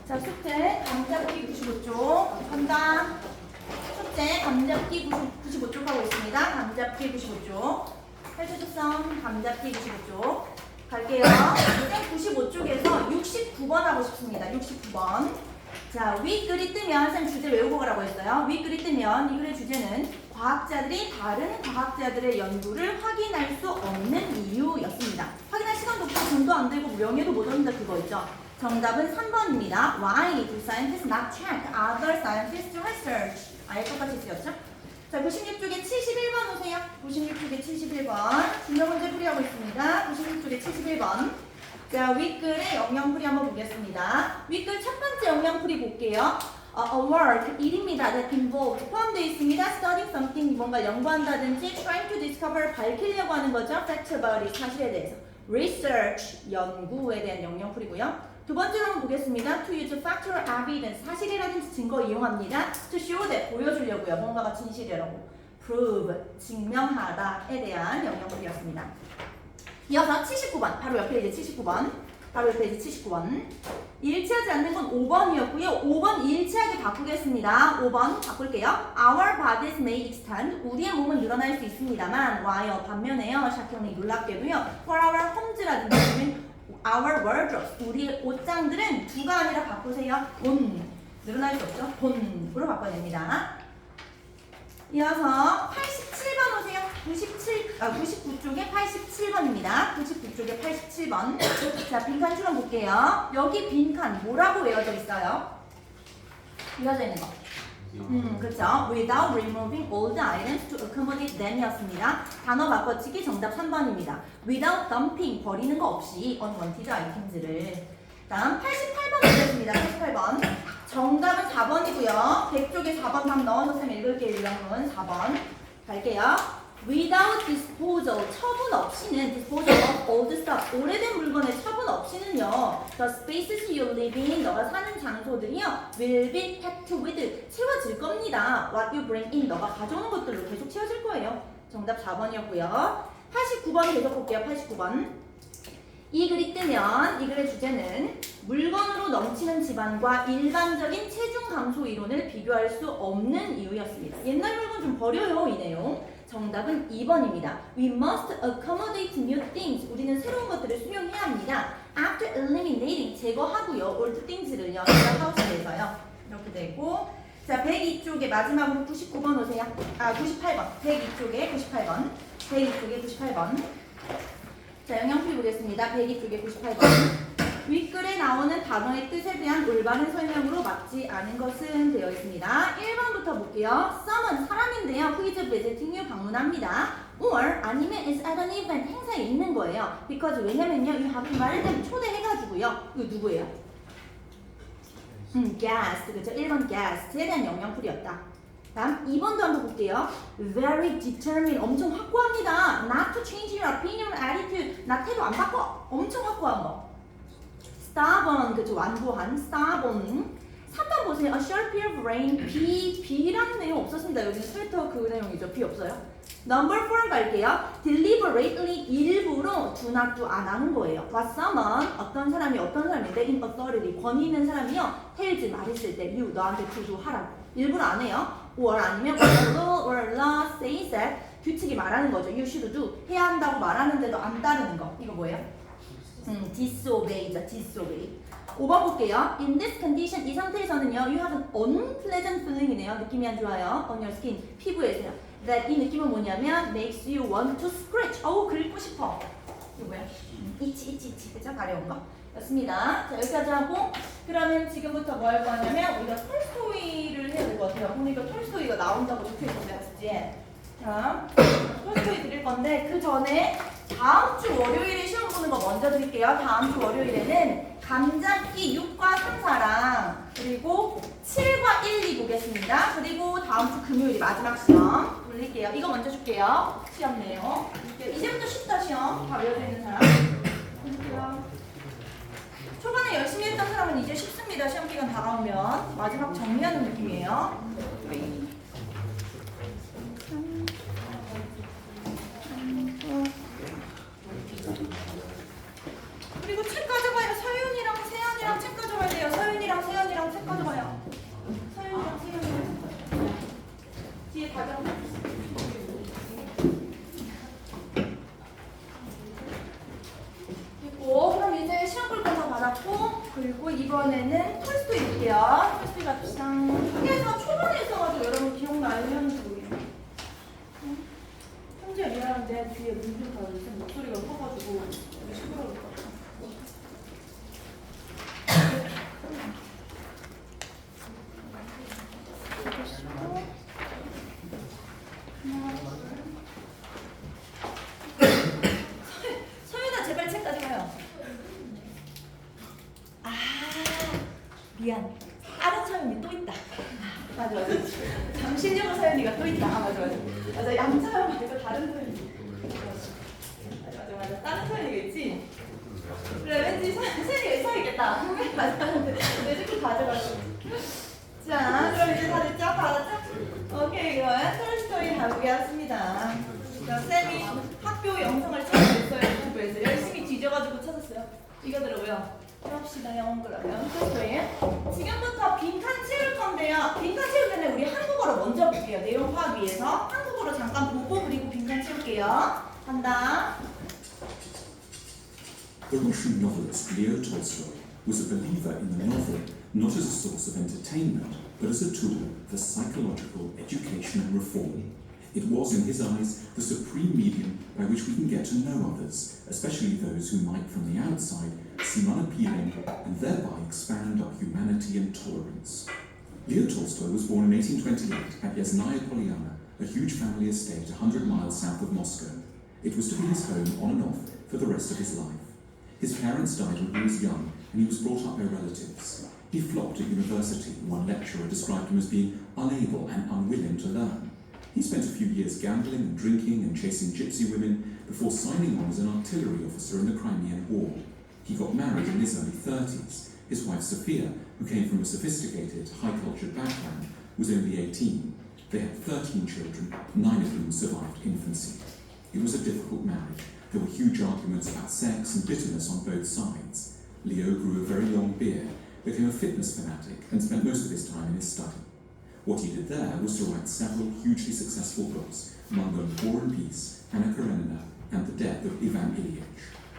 자, 숙제 감잡기 95쪽 한다. 숙제 감잡기 95쪽 하고 있습니다. 감잡기 95쪽. 해주셨어. 감잡기 95쪽. 갈게요. 쌤 95쪽에서 69번 하고 싶습니다. 69번. 자, 윗글이 뜨면 쌤 주제 외우고 가라고 했어요. 윗글이 뜨면 이 글의 주제는 과학자들이 다른 과학자들의 연구를 확인할 수 없는 이유였습니다. 확인할 시간도 없고 돈도 안 들고 명예도 못 얻는다 그거 있죠. 정답은 3번입니다. Why do scientists not check other scientists' research? 아예 똑같이 쓰였죠? 자, 96쪽에 71번 오세요. 96쪽에 71번. 중요 문제 풀이하고 있습니다. 96쪽에 71번. 자, 윗글의 영양풀이 한번 보겠습니다. 윗글 첫 번째 영양풀이 볼게요. A work, 일입니다. that involved, 포함되어 있습니다. studying something, 뭔가 연구한다든지 trying to discover, 밝히려고 하는 거죠. fact about it, 사실에 대해서. research, 연구에 대한 영양풀이고요. 두 번째로 한번 보겠습니다. to use factual evidence, 사실이라든지 증거 이용합니다. to show that, 보여주려고요. 뭔가가 진실이라고. prove, 증명하다에 대한 영양풀이였습니다. 이어서 79번, 바로 옆에 이제 79번. 바로 옆에 이제 79번. 일치하지 않는 건 5번이었고요. 5번 일치하게 바꾸겠습니다. 5번 바꿀게요. Our bodies may extend. 우리의 몸은 늘어날 수 있습니다만, while 반면에요. 샤킹이 놀랍게도요. For our homes라든지 our wardrobes. 우리의 옷장들은 두가 아니라 바꾸세요. 돈. 늘어날 수 없죠. 돈으로 바꿔야 됩니다. 이어서 87번 오세요. 99쪽에 87번입니다. 99쪽에 87번. 자, 빈칸 추론 볼게요. 여기 빈칸 뭐라고 외워져 있어요? 이어져 있는 거. 그렇죠. Without removing all the items to accommodate them이었습니다. 단어 바꿔치기 정답 3번입니다. Without dumping, 버리는 거 없이 unwanted items를. 다음 88번 보겠습니다. 88번. 정답은 4번이고요. 100쪽에 4번 답 넣어서 쌤 읽을게요. 유형은 4번. 갈게요. Without disposal, 처분 없이는 disposal of old stuff, 오래된 물건의 처분 없이는요. The spaces you live in, 너가 사는 장소들이요. will be packed with, 채워질 겁니다. What you bring in, 너가 가져오는 것들로 계속 채워질 거예요. 정답 4번이었고요. 89번 계속 볼게요. 89번. 이 글이 뜨면 이 글의 주제는 물건으로 넘치는 집안과 일반적인 체중 감소 이론을 비교할 수 없는 이유였습니다. 옛날 물건 좀 버려요, 이 내용. 정답은 2번입니다. We must accommodate new things. 우리는 새로운 것들을 수용해야 합니다. After eliminating, 제거하고요. old things를요. 하우스에서요. 이렇게 되고. 자, 102쪽에 마지막으로 99번 오세요. 98번. 102쪽에 98번. 102쪽에 98번. 자, 영양풀이 보겠습니다. 102쪽에 98번. 윗글에 나오는 단어의 뜻에 대한 올바른 설명으로 맞지 않은 것은 되어 있습니다. 1번부터 볼게요. someone, 사람인데요. who is visiting you, 방문합니다. or 아니면 is at an event, 행사에 있는 거예요. because 왜냐면요. you have invited 초대해가지고요. 이거 누구예요? guest, 그렇죠. 1번 guest에 대한 영양풀이였다. 다음 2번도 한번 볼게요. Very determined, 엄청 확고합니다. Not to change your opinion or attitude, 나 태도 안 바꿔. 엄청 확고한 거. Stubborn, 그죠? 완고한 stubborn. 3번 보세요. A sharp peer of rain, B라는 내용 없었습니다. 여기는 스웨터 그 내용이죠. B 없어요. Number 4 갈게요. Deliberately, 일부러 do not do, 안 하는 거예요. What someone, 어떤 사람인데 in authority, 권위 있는 사람이요. tells, 말했을 때 you, 너한테 to do, 하라고. 일부러 안 해요. or 아니면 or law says that, 규칙이 말하는 거죠. You should do, 해야 한다고 말하는데도 안 따르는 거. 이거 뭐예요? disobey죠. disobey. 5번 볼게요. In this condition, 이 상태에서는요. You have an unpleasant feeling이네요. 느낌이 안 좋아요. On your skin, 피부에서요. That, 이 느낌은 뭐냐면 makes you want to scratch. 긁고 싶어. 이거 뭐야? itch. 그죠? 가려운 거. 였습니다. 자, 여기까지 하고 그러면 지금부터 뭐 할 거냐면 우리가 톨스토이를 해야 될 것 같아요. 보니까 톨스토이가 나온다고 적혀있었어요. 그치? 자, 톨스토이 드릴 건데 그 전에 다음 주 월요일에 시험 보는 거 먼저 드릴게요. 다음 주 월요일에는 감잡기 6과 3, 4랑 그리고 7과 1, 2 보겠습니다. 그리고 다음 주 금요일이 마지막 시험 돌릴게요. 이거 먼저 줄게요. 시험 내용. 이제부터 쉽다 시험. 다 외워져 있는 사람. 볼게요. 초반에 열심히 했던 사람은 이제 쉽습니다. 시험 기간 다가오면 마지막 정리하는 느낌이에요. 그리고 책 가져가요. 서윤이랑 세연이랑 책 가져가야 돼요. 서윤이랑 세연이 나왔고, 그리고 이번에는 톨스토이 볼게요. 톨스토이 갑시다. 학교에서 초반에 있어가지고 여러분 기억나는지 모르겠네. 형제 미안한데 뒤에 문좀 닫아주세요. 목소리가 커가지고 여기 시끄러울 것 같아. 서윤아 제발 책 가져가요. 아 미안. 다른 서윤이 또 있다. 맞아 맞아. 잠실여고 서윤이가 또 있다. 아 맞아 맞아. 맞아 양서연 말고 다른 서윤이. 맞아 맞아. 다른 서윤이가 있지. 그래 왠지 서윤이가 있어야겠다. 맞아. 내 책도 가져가고. 자 그럼 이제 다 됐죠? 받았죠? 오케이 그러면 톨스토이 가보겠습니다. 자, 쌤이 학교 영상을 찾아냈어요. 유튜브에서 열심히 뒤져가지고 찾았어요. 이거더라고요. 해봅시다. 영어 그러면 톨스토이. 지금부터 빈칸 채울 건데요. 빈칸 채울 때는 우리 한국어로 먼저 볼게요. 내용 파악 위해서 한국어로 잠깐 보고 그리고 빈칸 채울게요. 간다. The Russian novelist Leo Tolstoy was a believer in the novel not as a source of entertainment, but as a tool for psychological education and reform. It was, in his eyes, the supreme medium by which we can get to know others, especially those who might, from the outside, seem unappealing and thereby expand our humanity and tolerance. Leo Tolstoy was born in 1828 at Yasnaya Polyana, a huge family estate 100 miles south of Moscow. It was to be his home on and off for the rest of his life. His parents died when he was young, and he was brought up by relatives. He flopped at university, and one lecturer described him as being unable and unwilling to learn. He spent a few years gambling and drinking and chasing gypsy women before signing on as an artillery officer in the Crimean War. He got married in his early 30s. His wife Sophia, who came from a sophisticated, high-cultured background, was only 18. They had 13 children, 9 of whom survived infancy. It was a difficult marriage. There were huge arguments about sex and bitterness on both sides. Leo grew a very long beard, became a fitness fanatic, and spent most of his time in his study. What he did there was to write several hugely successful books, among them War and Peace, Anna Karenina, and The Death of Ivan Ilyich.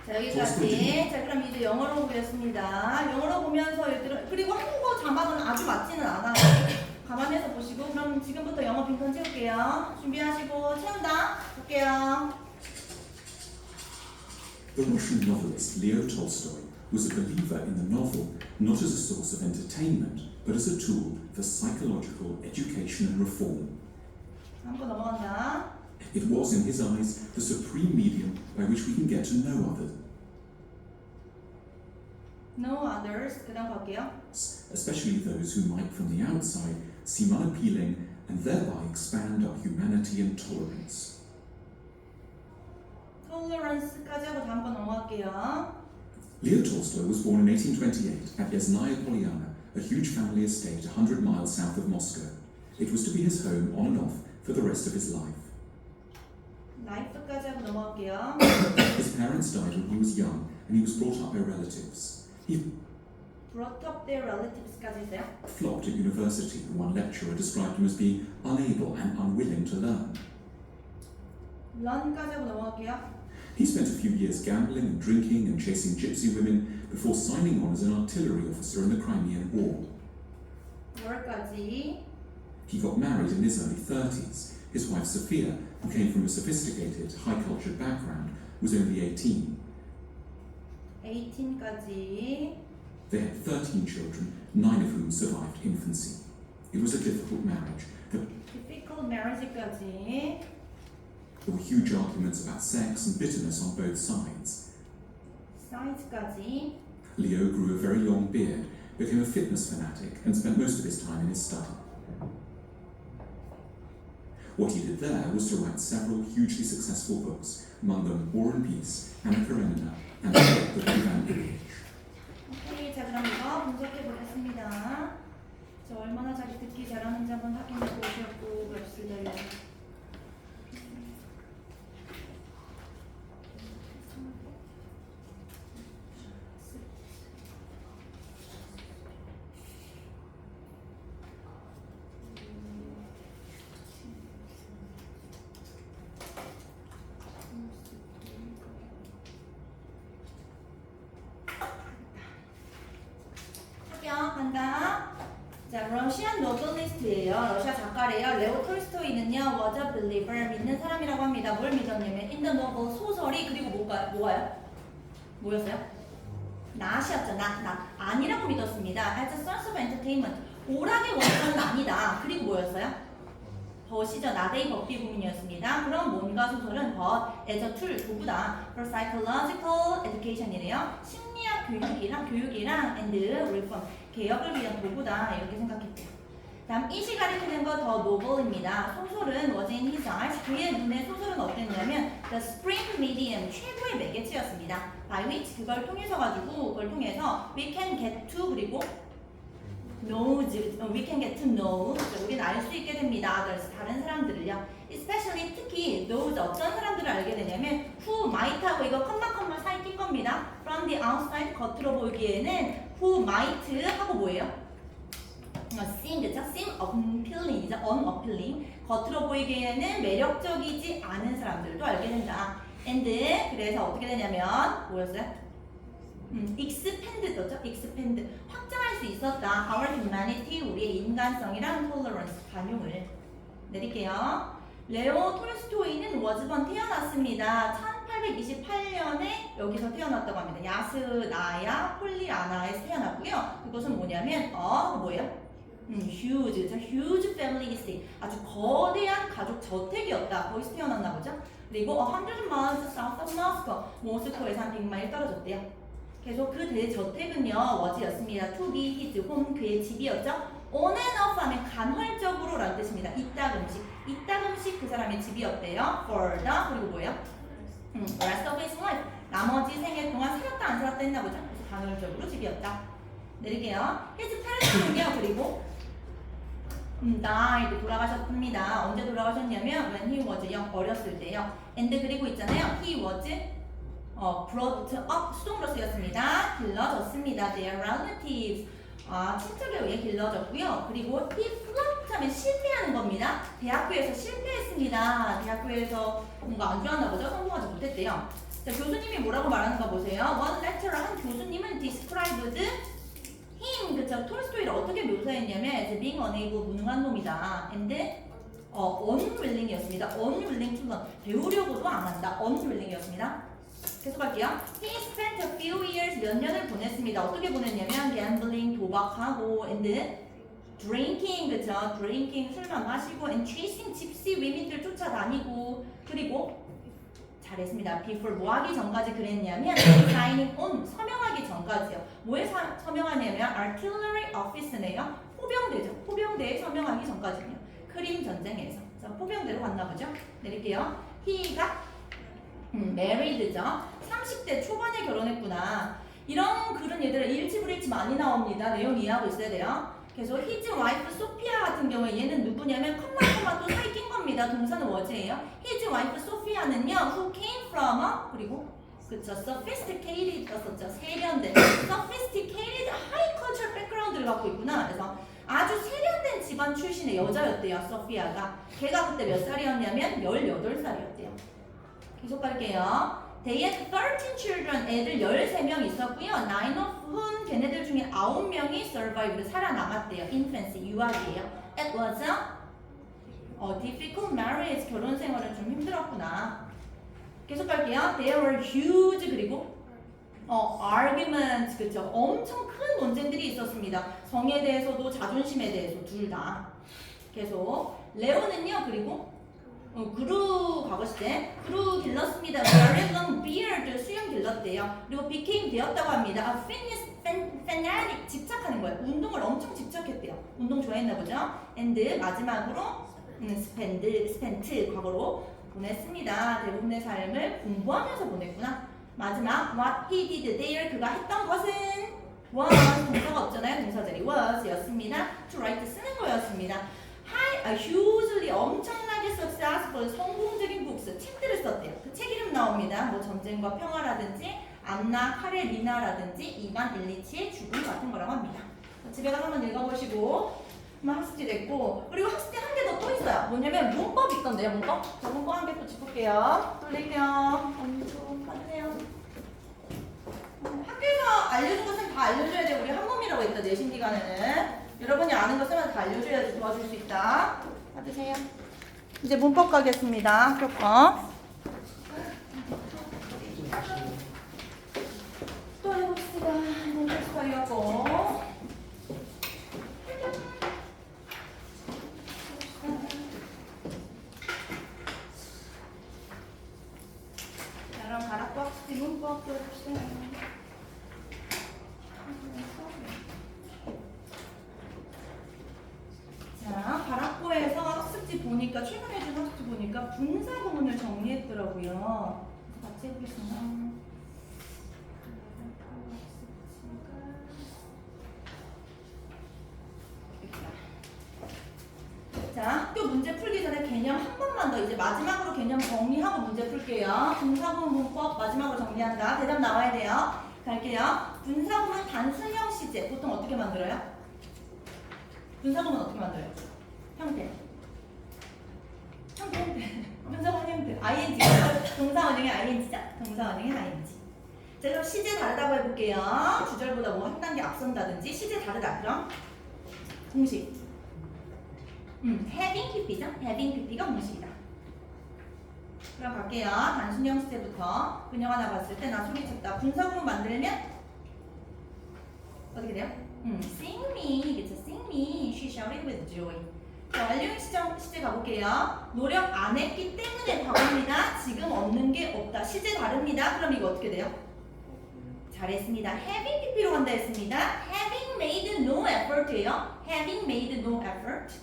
자 여기까지. 자 그럼 이제 영어로 보겠습니다. 영어로 보면서 얘들은 그리고 한국어 자막은 아주 맞지는 않아요. 감안해서 보시고 그럼 지금부터 영어 빈칸 채울게요. 준비하시고 채운다. 볼게요. The Russian novelist Leo Tolstoy was a believer in the novel not as a source of entertainment, but as a tool for psychological education and reform. 한번 넘어간다. It was, in his eyes, the supreme medium by which we can get to know others, No others. 그 다음 갈게요. especially those who might, from the outside, seem unappealing and thereby expand our humanity and tolerance. Tolerance까지 하고 다음번 넘어갈게요. Leo Tolstoy was born in 1828 at Yasnaya Polyana, a huge family estate 100 miles south of Moscow. It was to be his home on and off for the rest of his life. Life까지 하고 넘어갈게요. His parents died when he was young, and he was brought up by relatives. He Brought up their relatives까지 있어요. flopped at university, and one lecturer described him as being unable and unwilling to learn. Learn까지 하고 넘어갈게요. He spent a few years gambling and drinking and chasing gypsy women before signing on as an artillery officer in the Crimean War. Work까지. He got married in his early 30s. His wife Sophia, who came from a sophisticated, high-cultured background, was only 18. 18까지. They had 13 children, 9 of whom survived infancy. It was a difficult marriage. Difficult marriage까지. There were huge arguments about sex and bitterness on both sides. Science까지. Leo grew a very long beard, became a fitness fanatic, and spent most of his time in his study. What he did there was to write several hugely successful books, among them War and Peace, Anna Karenina, and The Death of Ivan Ilyich. 오케이, 자 그럼 이거 분석해 보겠습니다. 저 얼마나 자기 듣기 잘하는지 한번 확인해 보시고 그럽시다. 간다. 자, 러시안 노벨리스트예요. 러시아 작가래요. 레오 톨스토이는요, was a believer, 믿는 사람이라고 합니다. 뭘 믿었냐면 in the novel, 소설이 그리고 뭐가요? 뭐였어요? 낫이었죠. 낫. 아니라고 믿었습니다. as a source of entertainment, 오락의 원천은 아니다. 그리고 뭐였어요? 벗이죠. 나데이 법비 구문이었습니다. 그럼 뭔가 소설은 but as a tool, 도구다. for psychological education이래요. 심리학 교육이랑 and reform, 개혁을 위한 도구다. 이렇게 생각했대요. 다음 이시 가리키는 거 더 노벨입니다. 소설은 was in his eyes, 그의 눈에 소설은 어땠냐면 the supreme medium, 최고의 매개체였습니다. by which, 그걸 통해서 we can get to, 그리고 knows, we can get to know, 우리는 알 수 있게 됩니다. others, 다른 사람들을요. especially, 특히 those, 어떤 사람들을 알게 되냐면 who might 하고 이거 컴마 사이 낀 겁니다. from the outside, 겉으로 보이기에는 who might 하고 뭐예요? seem, 그쵸? seem unappealing이죠. unappealing. 겉으로 보이기에는 매력적이지 않은 사람들도 알게 된다. and, 그래서 어떻게 되냐면 뭐였어요? expand 떴죠? expand, 확장할 수 있었다. our humanity, 우리의 인간성이랑 tolerance, 관용을. 내릴게요. 레오 톨스토이는 was born, 태어났습니다. 1828년에 여기서 태어났다고 합니다. 야스나야 폴리아나에서 태어났고요. 그것은 뭐냐면 뭐예요? huge, huge family estate, 아주 거대한 가족 저택이었다. 거기서 태어났나 보죠. 그리고 100 miles south of Moscow, 모스크바에서 한 100마일 떨어졌대요. 그래서 그 대저택은요, was였습니다. to be his home, 그의 집이었죠. on and off 하면 간헐적으로 라는 뜻입니다. 이따금씩 그 사람의 집이었대요. for the, 그리고 뭐예요? rest of his life, 나머지 생애 동안 살았다 안 살았다 했나 보죠. 그래서 간헐적으로 집이었다. 내릴게요. his parents는요, 그리고 died, 돌아가셨습니다. 언제 돌아가셨냐면 when he was young, 어렸을 때요. and 그리고 있잖아요. he was brought up, 수동으로 쓰였습니다. 길러졌습니다. their relatives, 친척에 의해 길러졌고요. 그리고 he flopped 하면 실패하는 겁니다. 대학교에서 실패했습니다. 대학교에서 뭔가 안 좋았나 보죠. 성공하지 못했대요. 자, 교수님이 뭐라고 말하는가 보세요. one lecturer, 한 교수님은 described him, 그쵸? 톨스토이를 어떻게 묘사했냐면 as being unable, 무능한 놈이다. and unwilling이었습니다. unwilling to learn, 배우려고도 안 한다. unwilling이었습니다. 계속할게요. He spent a few years, 몇 년을 보냈습니다. 어떻게 보냈냐면 gambling, 도박하고 and drinking, 그쵸? drinking, 술만 마시고 and chasing gypsy women들 쫓아다니고, 그리고 잘했습니다. before, 뭐하기 전까지 그랬냐면 signing on, 서명하기 전까지요. 뭐에 서명하냐면 artillery office네요. 포병대죠. 포병대에 서명하기 전까지는요. 크림 전쟁에서. 자, 포병대로 갔나 보죠. 내릴게요. he가 married죠. 30대 초반에 결혼했구나. 이런 글은 얘들아 일치불일치 많이 나옵니다. 내용 이해하고 있어야 돼요. 그래서 his wife 소피아 같은 경우에 얘는 누구냐면 컴마 또 사이 낀 겁니다. 동사는 was예요. his wife 소피아는요, who came from 그리고 그쵸, sophisticated 떴었죠. 세련된 sophisticated high cultural background를 갖고 있구나. 그래서 아주 세련된 집안 출신의 여자였대요. 소피아가. 걔가 그때 몇 살이었냐면 18살이었대요. 계속 갈게요. They had 13 children, 애들 13명 있었고요. 9 of whom, 걔네들 중에 9명이 survived, 살아남았대요. infancy, 유아기예요. It was a difficult marriage, 결혼 생활은 좀 힘들었구나. 계속 갈게요. There were huge, 그리고 arguments, 그쵸? 엄청 큰 논쟁들이 있었습니다. 성에 대해서도 자존심에 대해서 둘 다. 계속 레오는요, 그리고 그루 과거시제 그루 길렀습니다. Very long beard, 수염 길렀대요. 그리고 became 되었다고 합니다. fitness fanatic, 집착하는 거예요. 운동을 엄청 집착했대요. 운동 좋아했나 보죠. and 마지막으로 spent 과거로 보냈습니다. 대부분의 삶을 공부하면서 보냈구나. 마지막 what he did there, 그가 했던 것은 was, 동사가 없잖아요. 동사들이 was였습니다. to write, 쓰는 거였습니다. hugely, 엄청나게 successful, 성공적인 books, 책들을 썼대요. 그 책 이름 나옵니다. 뭐 전쟁과 평화라든지 안나 카레리나라든지 이반 일리치의 죽음 같은 거라고 합니다. 집에 가서 한번 읽어보시고 학습지 됐고, 그리고 학습지 한 개 더 또 있어요. 뭐냐면 문법 있던데요. 문법? 자, 문법 한 개 또 짚을게요. 돌릴게요. 받으세요. 학교에서 알려준 것은 다 알려줘야 돼요. 우리 한 번이라도 처음이라고 했다. 내신 기간에는. 여러분이 아는 거 쓰면 다 알려줘야지 도와줄 수 있다. 받으세요. 이제 문법 가겠습니다. 학교 거. 또 해봅시다. 문법 스타일하고. 그럼 가락과 학습지 문법 들어봅시다. 자, 가락고에서 학습지 보니까 최근에 준 학습지 보니까 분사 구문을 정리했더라고요. 같이 해보겠습니다. 자, 학교 문제 풀기 전에 개념 한 번만 더 이제 마지막으로 개념 정리하고 문제 풀게요. 분사구문 문법 마지막으로 정리한다. 대답 나와야 돼요. 갈게요. 분사구문 단순형 시제 보통 어떻게 만들어요? 분사구문 어떻게 만들어요? 형태. 분사구문 형태. ing. 동사원형의 ing죠? 동사원형의 ing. 자, 그럼 시제 다르다고 해볼게요. 주절보다 뭐 한 단계 앞선다든지 시제 다르다. 그럼 공식. having pp죠? having pp가 공식이다. 그럼 갈게요. 단순형 시제부터 근형 하나 봤을 때 나 소리쳤다. 분사구문 만들면 어떻게 돼요? sing me, 그쵸? sing me. She shouted with joy. 자, 완료형 시제 가볼게요. 노력 안 했기 때문에 과거입니다. 지금 없는 게 없다. 시제 다릅니다. 그럼 이거 어떻게 돼요? 잘했습니다. having pp로 간다 했습니다. having made no effort예요. having made no effort.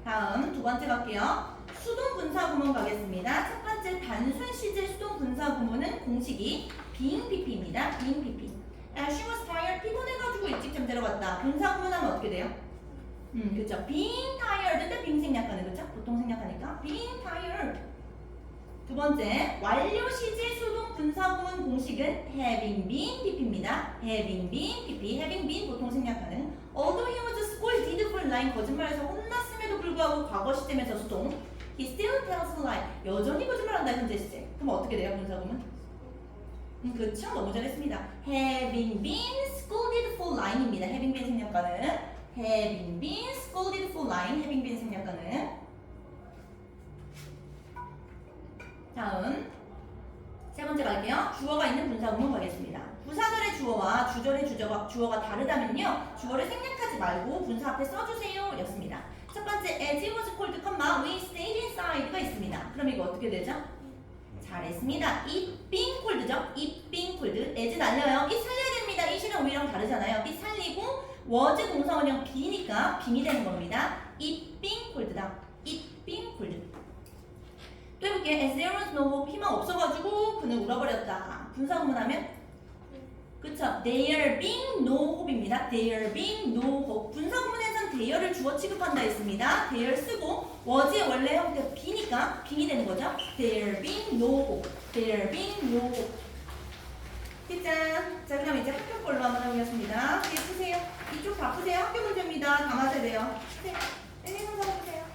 다음 두 번째 갈게요. 수동 분사 구문 가겠습니다. 첫 번째 단순 시제 수동 분사 구문은 공식이 being pp입니다. being pp. She was tired. 피곤해가지고 일찍 잠자러 갔다. 분사 구문하면 어떻게 돼요? 그렇죠. being tired인데 being 생략하는 그렇죠? 보통 생략하니까 being tired. 두 번째 완료 시제 수동 분사 구문 공식은 having been pp입니다. having been pp. having been 보통 생략하는. Although he was scolded for lying 거짓말해서 혼났음에도 불구하고 과거 시제면서 수동. He still tells a lie. 여전히 거짓말한다 현재 시제. 그럼 어떻게 돼요 분사 구문? 그렇죠. 너무 잘했습니다. Having been scolded for lying입니다. Having been 생략가는 having been scolded for lying. having been 생략가는 다음 세 번째 갈게요. 주어가 있는 분사구문 가겠습니다. 부사절의 주어와 주절의 주어가 다르다면요. 주어를 생략하지 말고 분사 앞에 써주세요 였습니다. 첫 번째 as it was cold, we stayed inside가 있습니다. 그럼 이거 어떻게 되죠? 잘했습니다. it being cold죠? it being cold. as 날려요. it 살려야 됩니다. it이랑 we랑 다르잖아요. it 살리고 was 동사원형 be니까 being이 되는 겁니다. it being cold다. it being cold. 또 해볼게. as there was no hope. 희망 없어가지고 그는 울어버렸다. 분사구문하면 그쵸? there being no hope입니다. there being no hope. 분사구문에선 there를 주어 취급한다 했습니다. there 쓰고 was의 원래 형태 be니까 being이 되는 거죠. there being no hope. there being no hope. 짠. 자, 그럼 이제 학교 걸로 한번 해보겠습니다. 네, 푸세요. 이쪽 다 푸세요. 학교 문제입니다. 다 맞아야 돼요. 푸세요. 1, 2, 3, 4 푸세요.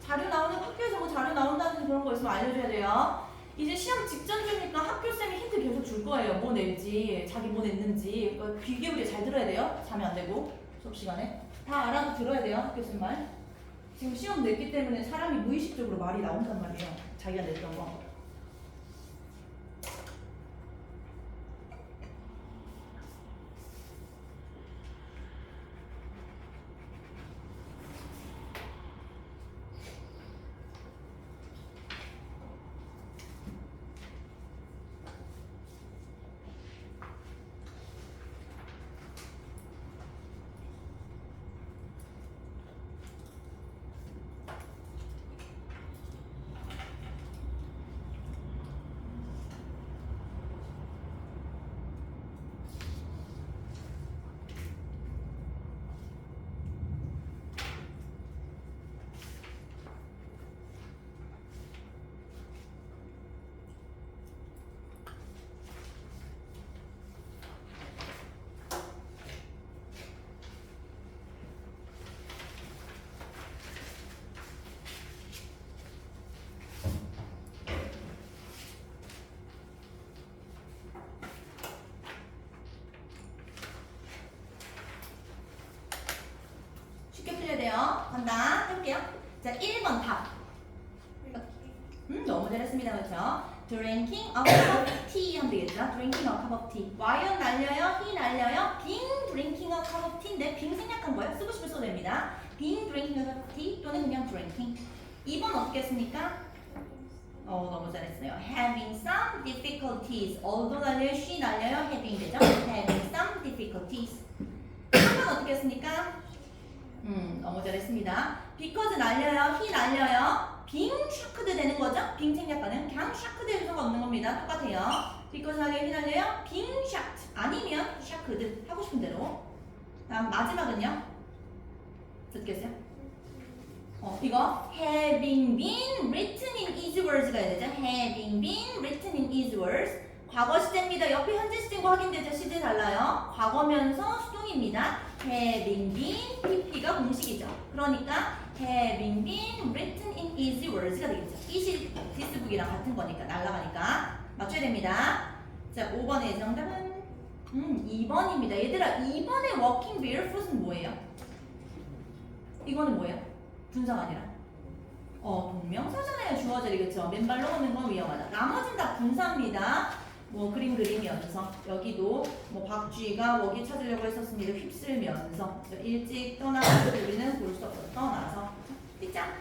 자료 나오는 학교에서 뭐 자료 나온다는 그런 거 있으면 알려줘야 돼요. 이제 시험 직전이니까 학교쌤이 힌트 계속 줄 거예요. 뭐 낼지, 자기 뭐 냈는지. 그러니까 귀 기울여 잘 들어야 돼요. 자면 안 되고 수업 시간에 다 알아서 들어야 돼요. 학교쌤 말. 지금 시험 냈기 때문에 사람이 무의식적으로 말이 나온단 말이에요. 자기가 냈던 거. drinking a cup of tea 하면 되겠죠? drinking a cup of tea. While 날려요, he 날려요. being drinking a cup of tea인데 being 생략한 거예요. 쓰고 싶을 써도 됩니다. being drinking a cup of tea 또는 그냥 drinking. 2번 어떻게 했습니까? 너무 잘했어요. having some difficulties. although 날려요, she 날려요, having 되죠? having some difficulties. 3번 어떻게 했습니까? 너무 잘했습니다. because 날려요, he 날려요. being shocked 되는 거죠? being 생략하는 그냥 shocked 해도 상관없는 겁니다. 똑같아요. because 날려요, he 날려요. being shocked 아니면 shocked 하고 싶은 대로. 다음 마지막은요. 어떻게 했어요? 이거 having been written in easy words가 해야 되죠? having been written in easy words. 과거 시제입니다. 옆에 현재 시제과 확인되죠? 시제 달라요. 과거면서 수동입니다. having been pp가 공식이죠. 그러니까 having been written in easy words가 되겠죠. 이시 디스북이랑 같은 거니까 날라가니까 맞춰야 됩니다. 자, 5번의 정답은 2번입니다. 얘들아, 2번의 working barefoot은 뭐예요? 이거는 뭐예요? 분사가 아니라 동명사잖아요. 주어절이겠죠. 맨발로 걷는 건 위험하다. 나머진 다 분사입니다. 뭐 그림 그리면서 여기도 뭐 박쥐가 먹이 찾으려고 했었습니다. 휩쓸면서 일찍 떠나서 우리는 볼 수 없어 떠나서 삐짝.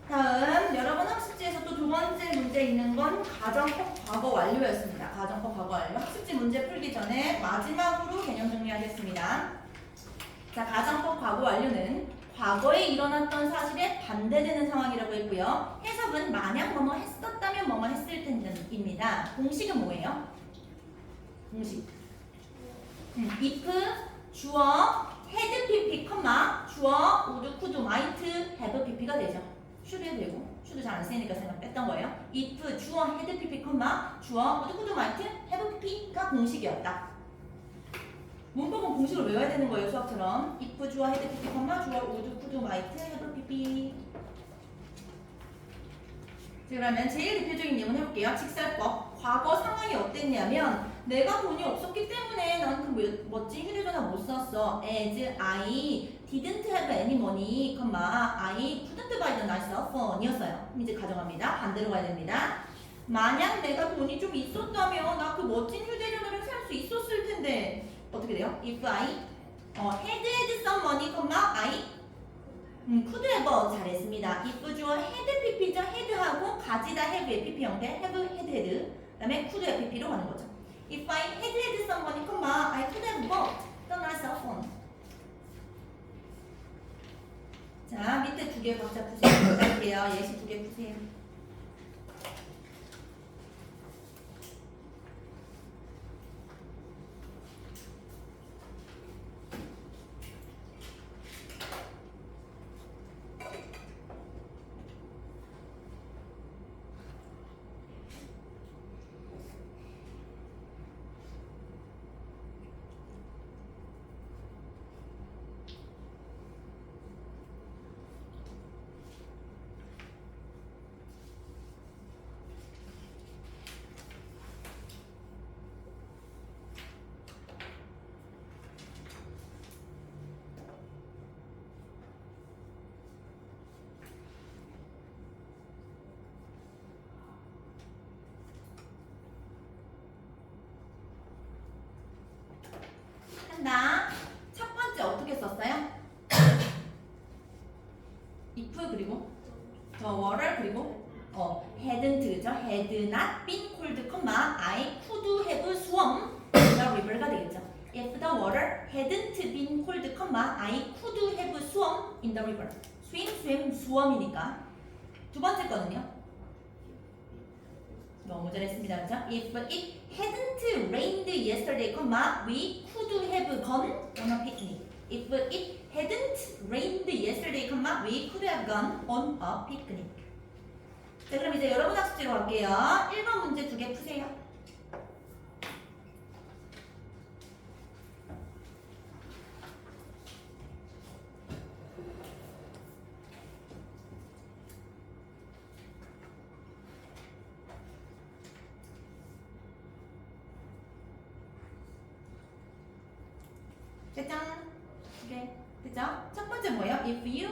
다음 여러분 학습지에서 또 두 번째 문제 있는 건 가정법 과거 완료였습니다. 가정법 과거 완료. 학습지 문제 풀기 전에 마지막으로 개념 정리하겠습니다. 자, 가정법 과거 완료는 과거에 일어났던 사실에 반대되는 상황이라고 했고요. 해석은 만약 뭐뭐 했었다면 뭐뭐 했을 텐데입니다. 공식은 뭐예요? 공식. if 주어 had pp, 주어 would, could, might, have pp가 되죠. should 해도 되고 should 잘 안 쓰이니까 생각 뺐던 거예요. if 주어 had pp, 주어 would, could, might, have pp가 공식이었다. 문법은 공식을 외워야 되는 거예요. 수학처럼. if 주어 had pp, 주어 would, could, might, have pp. 자, 그러면 제일 대표적인 예문 해볼게요. 직설법. 과거 상황이 어땠냐면 내가 돈이 없었기 때문에 난 그 멋진 휴대전화 못 썼어. As I didn't have any money, I couldn't buy the nice phone 이었어요. 이제 가정합니다. 반대로 가야 됩니다. 만약 내가 돈이 좀 있었다면 나 그 멋진 휴대전화를 살 수 있었을 텐데 어떻게 돼요? If I had some money, I could have 잘했습니다. if 주어 had pp죠. had하고 가지다 have의 pp 형태 have had 그 다음에 could have pp로 가는 거죠. If I had some money, I could have bought the nice phone. 자, 밑에 두 개 각자 푸세요. 할게요. 예시 두 개 푸세요. 한다. 첫 번째 어떻게 썼어요? if 그리고 the water 그리고 hadn't 그죠? had not been cold, I could have swum the river가 되겠죠. If the water hadn't been cold, I could have swum in the river. swim, swum이니까. 두 번째 거는요? 너무 잘했습니다. 그렇죠? If it hadn't rained yesterday, we could have gone on a picnic. If it hadn't rained yesterday, we could have gone on a picnic. 자, 그럼 이제 여러분 학습지로 갈게요. 1번 문제 두 개 푸세요. 짜잔. 오케이. 그죠? 첫 번째 뭐예요? If you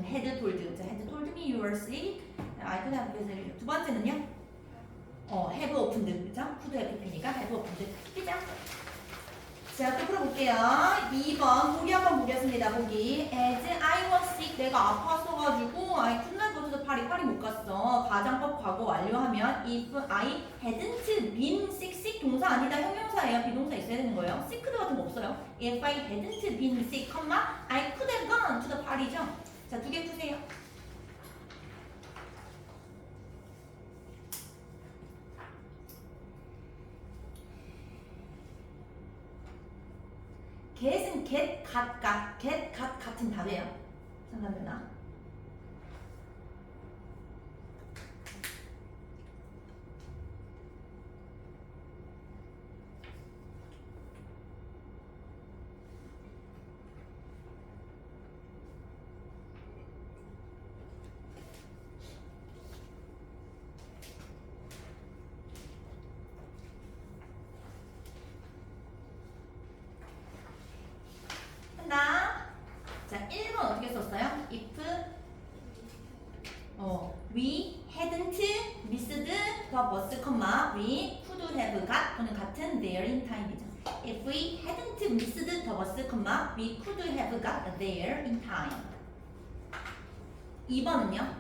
had told, had told me you were sick, I could have visited you. 두 번째는요? have opened, 그죠? could have been이니까 have opened. 그죠? 자, 또 풀어볼게요. 2번 보기 한번 보겠습니다. 보기. As I was sick, 내가 아팠어가지고 I could not go to the party. 파리 못 갔어. 가장법 과거 완료하면 if I hadn't been sick, sick 동사 아니다. 형용사예요. 비동사 있어야 되는 거예요. sick 같은 거 없어요. If I hadn't been sick, I could have gone to the party죠. 자, 2개 푸세요. get은 get, get, 같은 답이에요. 상관되나? 자, 1번 어떻게 썼어요? If we hadn't missed the bus, we could have got 또는 같은 there in time이죠. If we hadn't missed the bus, we could have got there in time. 2번은요?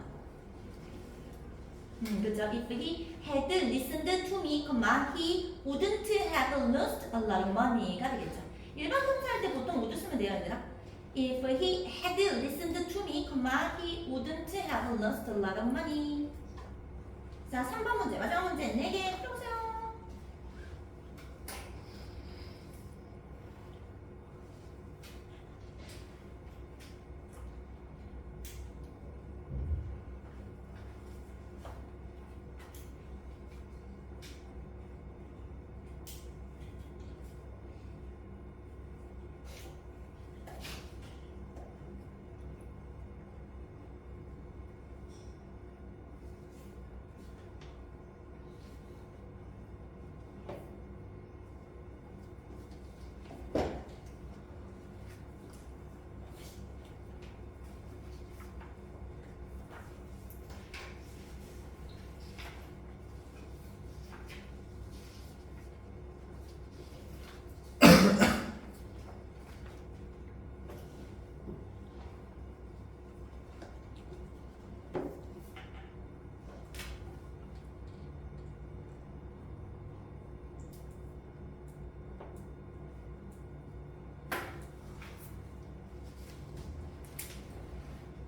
그죠? If he had listened to me, he wouldn't have lost a lot of money가 되겠죠. 일반 동사할 때 보통 would 쓰면 돼요, 얘들아. If he had listened to me, he wouldn't have lost a lot of money. 자, 3번 문제, 마지막 문제 4개 풀어보세요.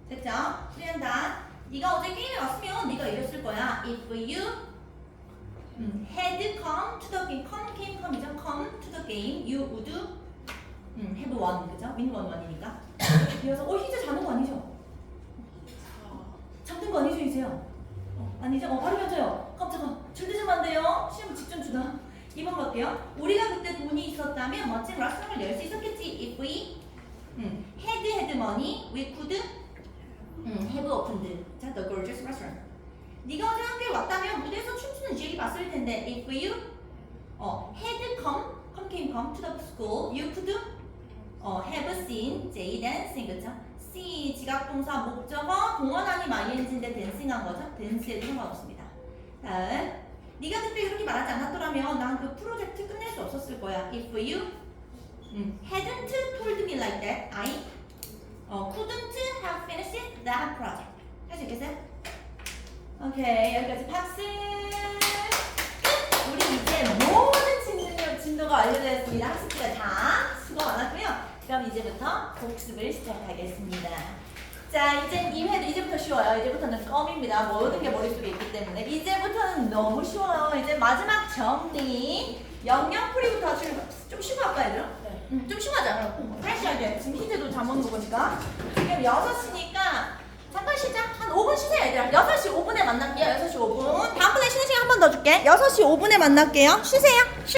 됐죠? 수리한다. 네가 어제 게임에 왔으면 네가 이랬을 거야. If you had come to the game, come이죠. come to the game, you would have won, 그죠? win 원이니까. 이어서 희재 자는 거 아니죠? 잠든 거 아니죠, 희재요? 아니죠? 바로 견져요. 깜짝아. 절대 자면 안 돼요. 시험 직전 주다. 2번 갈게요. 우리가 그때 돈이 있었다면 멋진 레스토랑을 열 수 있었겠지. If we had money, we could have opened the gorgeous restaurant. 네가 어제 학교에 왔다면 무대에서 춤추는 지혜를 봤을 텐데 if you had come to the school, you could have seen Jay dancing. 그쵸? see 지각동사 목적어 동원 아니면 ing인데 dancing한 거죠. dance에도 상관없습니다. 다음 네가 그때 그렇게 말하지 않았더라면 난 그 프로젝트 끝낼 수 없었을 거야. If you hadn't told me like that, I couldn't have finished that project. 할 수 있겠어요? 오케이, 여기까지 박수. 우리 이제 모든 진도가 완료되었습니다. 학습지가 다 수고 많았고요. 그럼 이제부터 복습을 시작하겠습니다. 자, 이제부터 쉬워요. 이제부터는 껌입니다. 모든 게 머릿속에 있기 때문에 이제부터는 너무 쉬워요. 이제 마지막 정리. 영영풀이부터 좀 쉬고 할까 얘들아? 네. 좀 쉬고 하자. 다시 하게. 지금 희재도 잠 오는 거 보니까. 지금 6시니까 잠깐 쉬자. 한 5분 쉬세요 얘들아. 6시 5분에 만날게요. 6시 5분. 다음번에 쉬는 시간 한 번 더 줄게. 6시 5분에 만날게요. 쉬세요.